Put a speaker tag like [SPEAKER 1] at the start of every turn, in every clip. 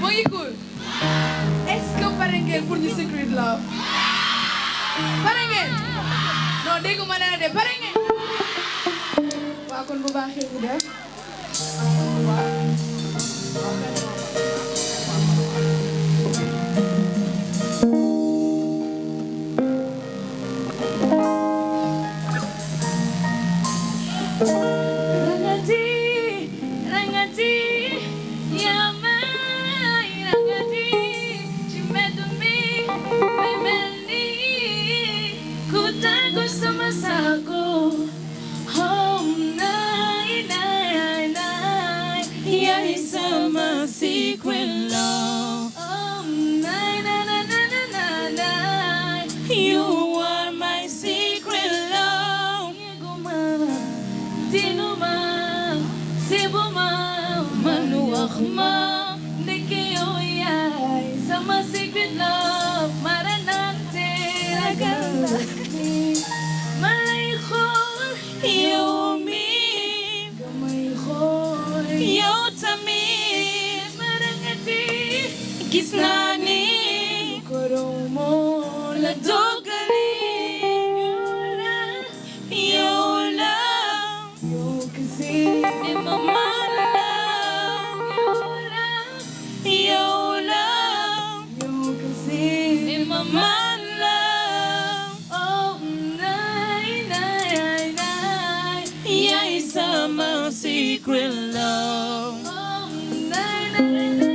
[SPEAKER 1] mu ngi cool est-ce que pare ngeen pour ñu Secret Love pare ngeen non dégguma ne la de pare ngeen waa kon bu baaxee bu def
[SPEAKER 2] Secret love. Oh, night, night, night, night, night, night. You are my secret love. Dinuma, sibuma, manuakma. Nekiyo yay, sama secret love. Maranante, agalaki. Malaykhol, yomi. Gamaykhol, yotami. Kisnani Koromo la dogali Yola Yo kasi Imamala Yola Yola Yo kasi Imamala Oh nai nai nai Yay sama secret love Oh nai nai nai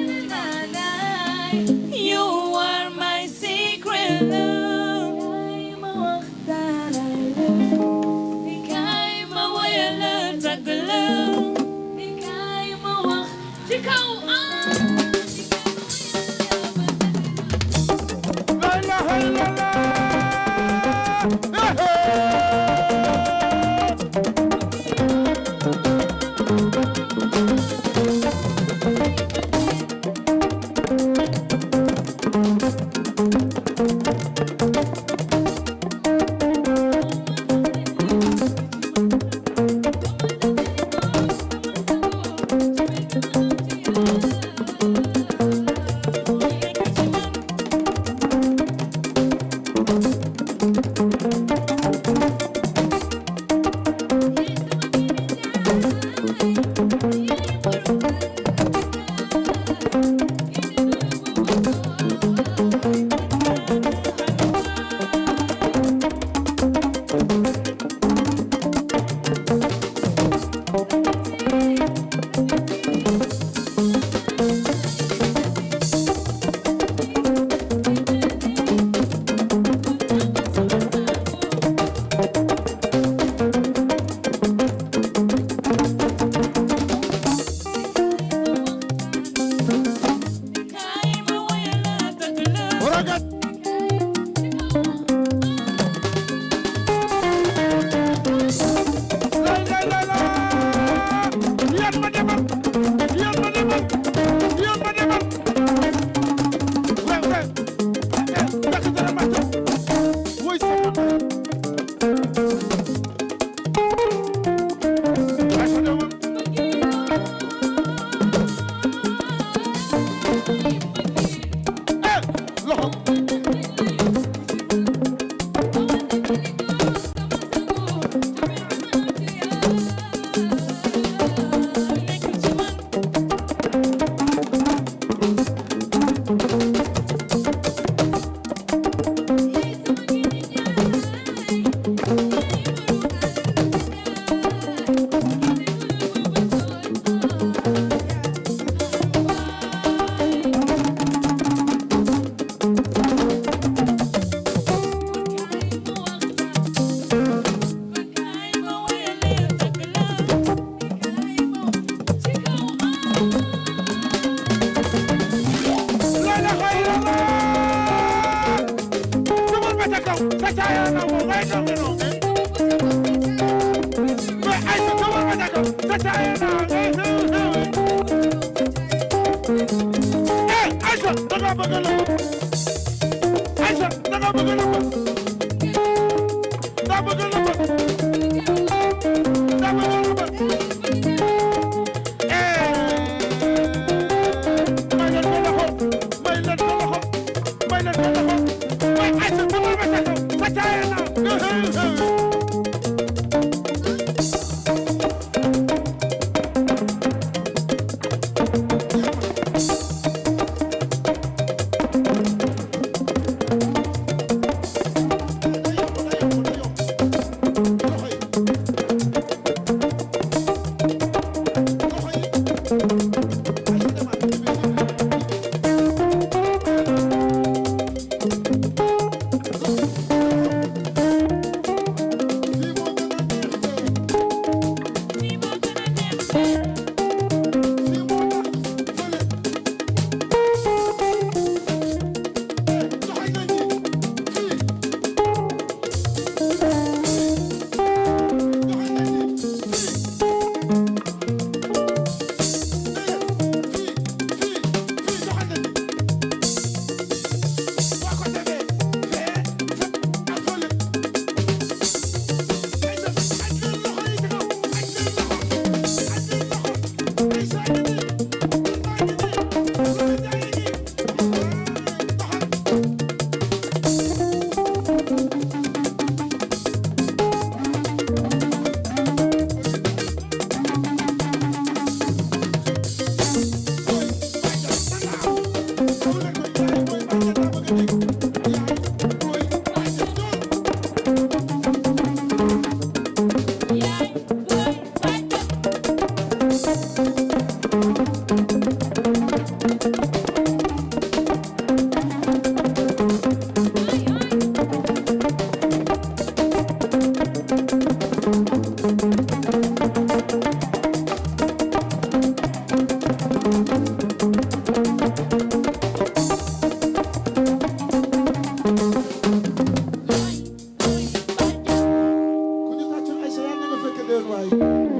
[SPEAKER 3] Ku ñu tàccul Aïcha yàlla na nga fekk déwén waay